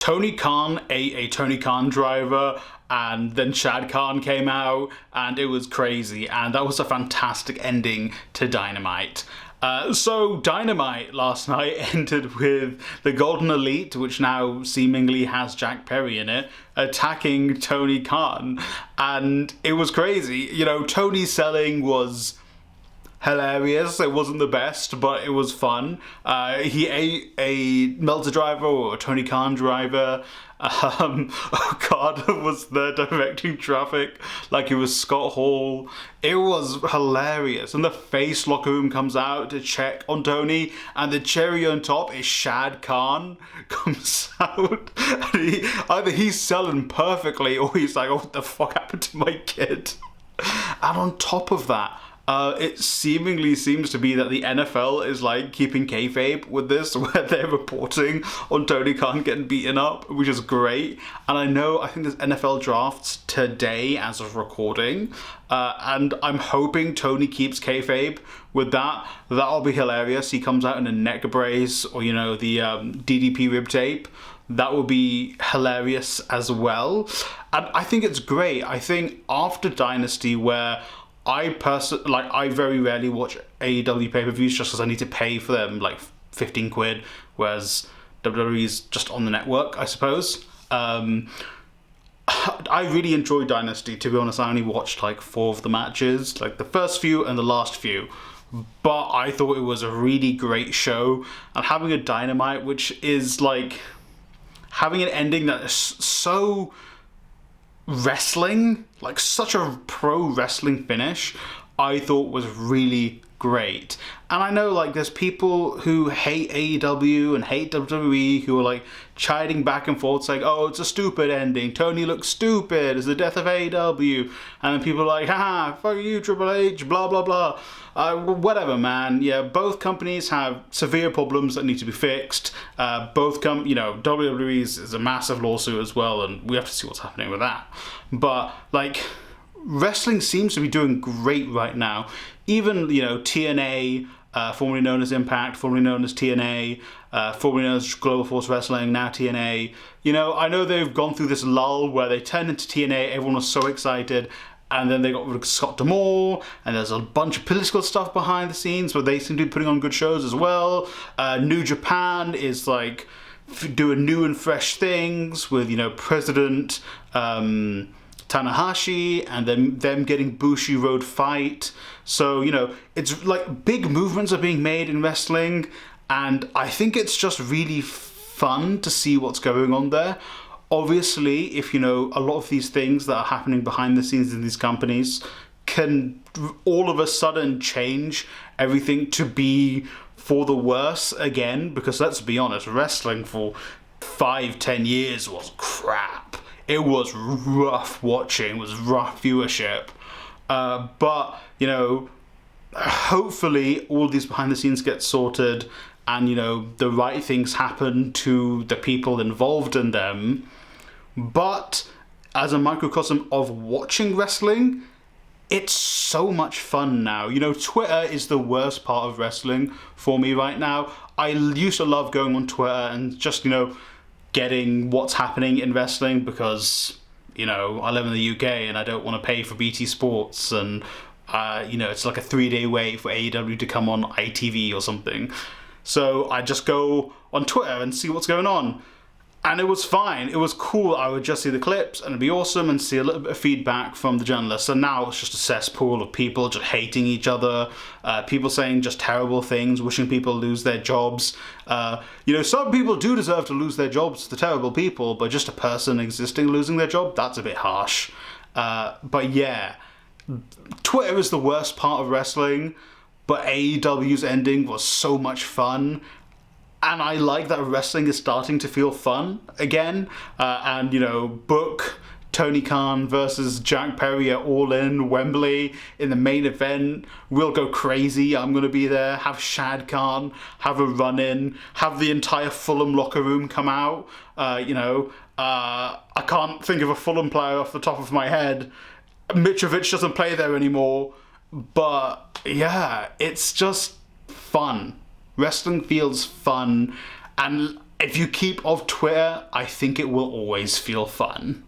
Tony Khan ate a Tony Khan driver, and then Shad Khan came out, and it was crazy, and that was a fantastic ending to Dynamite. So Dynamite last night ended with the Golden Elite, which now seemingly has Jack Perry in it, attacking Tony Khan, and it was crazy. You know, Tony's selling was hilarious. It wasn't the best, but it was fun. He ate a Meltzer driver or a Tony Khan driver. Oh God, was there directing traffic like it was Scott Hall. It was hilarious. And the face locker room comes out to check on Tony, and the cherry on top is Shad Khan comes out. And either he's selling perfectly, or he's like, oh, what the fuck happened to my kid? And on top of that, it seemingly seems to be that the NFL is like keeping kayfabe with this, where they're reporting on Tony Khan getting beaten up, which is great. And I think there's NFL drafts today as of recording, and I'm hoping Tony keeps kayfabe with that. That'll be hilarious. He comes out in a neck brace, or the DDP rib tape. That would be hilarious as well. And I think it's great. I think after Dynasty, where I very rarely watch AEW pay-per-views just because I need to pay for them like 15 quid, whereas WWE's just on the network, I suppose. I really enjoyed Dynasty, to be honest. I only watched like 4 of the matches, like the first few and the last few, but I thought it was a really great show. And having a Dynamite, which is like having an ending that is so wrestling, like such a pro wrestling finish, I thought was really great. And I know like there's people who hate AEW and hate WWE who are like chiding back and forth saying, oh, it's a stupid ending, Tony looks stupid, it's the death of AEW. And then people are like, haha, fuck you Triple H, blah blah blah. Whatever, man. Yeah, both companies have severe problems that need to be fixed. WWE is a massive lawsuit as well, and we have to see what's happening with that. But like, wrestling seems to be doing great right now. Even TNA, formerly known as Impact, formerly known as TNA, formerly known as Global Force Wrestling, now TNA. I know they've gone through this lull where they turned into TNA. Everyone was so excited. And then they got rid of Scott D'Amore, and there's a bunch of political stuff behind the scenes, but they seem to be putting on good shows as well. New Japan is like doing new and fresh things with, President Tanahashi, and then them getting Bushi Road Fight. So, it's like big movements are being made in wrestling, and I think it's just really fun to see what's going on there. Obviously, if a lot of these things that are happening behind the scenes in these companies can all of a sudden change everything to be for the worse again, because let's be honest, wrestling for 5-10 years was crap. It was rough watching, it was rough viewership. But hopefully all these behind the scenes get sorted, and the right things happen to the people involved in them. But as a microcosm of watching wrestling, it's so much fun now. Twitter is the worst part of wrestling for me right now. I used to love going on Twitter and just, getting what's happening in wrestling, because, I live in the UK and I don't want to pay for BT Sports, and, it's like a 3-day wait for AEW to come on ITV or something. So I just go on Twitter and see what's going on. And it was fine. It was cool. I would just see the clips and it'd be awesome, and see a little bit of feedback from the journalists. And now it's just a cesspool of people just hating each other, people saying just terrible things, wishing people lose their jobs. Some people do deserve to lose their jobs, the terrible people, but just a person existing losing their job, that's a bit harsh. But yeah, Twitter is the worst part of wrestling, but AEW's ending was so much fun. And I like that wrestling is starting to feel fun again. Book Tony Khan versus Jack Perry at All In Wembley in the main event. We'll go crazy. I'm going to be there. Have Shad Khan have a run-in. Have the entire Fulham locker room come out. I can't think of a Fulham player off the top of my head. Mitrovic doesn't play there anymore. But yeah, it's just fun. Wrestling feels fun, and if you keep off Twitter, I think it will always feel fun.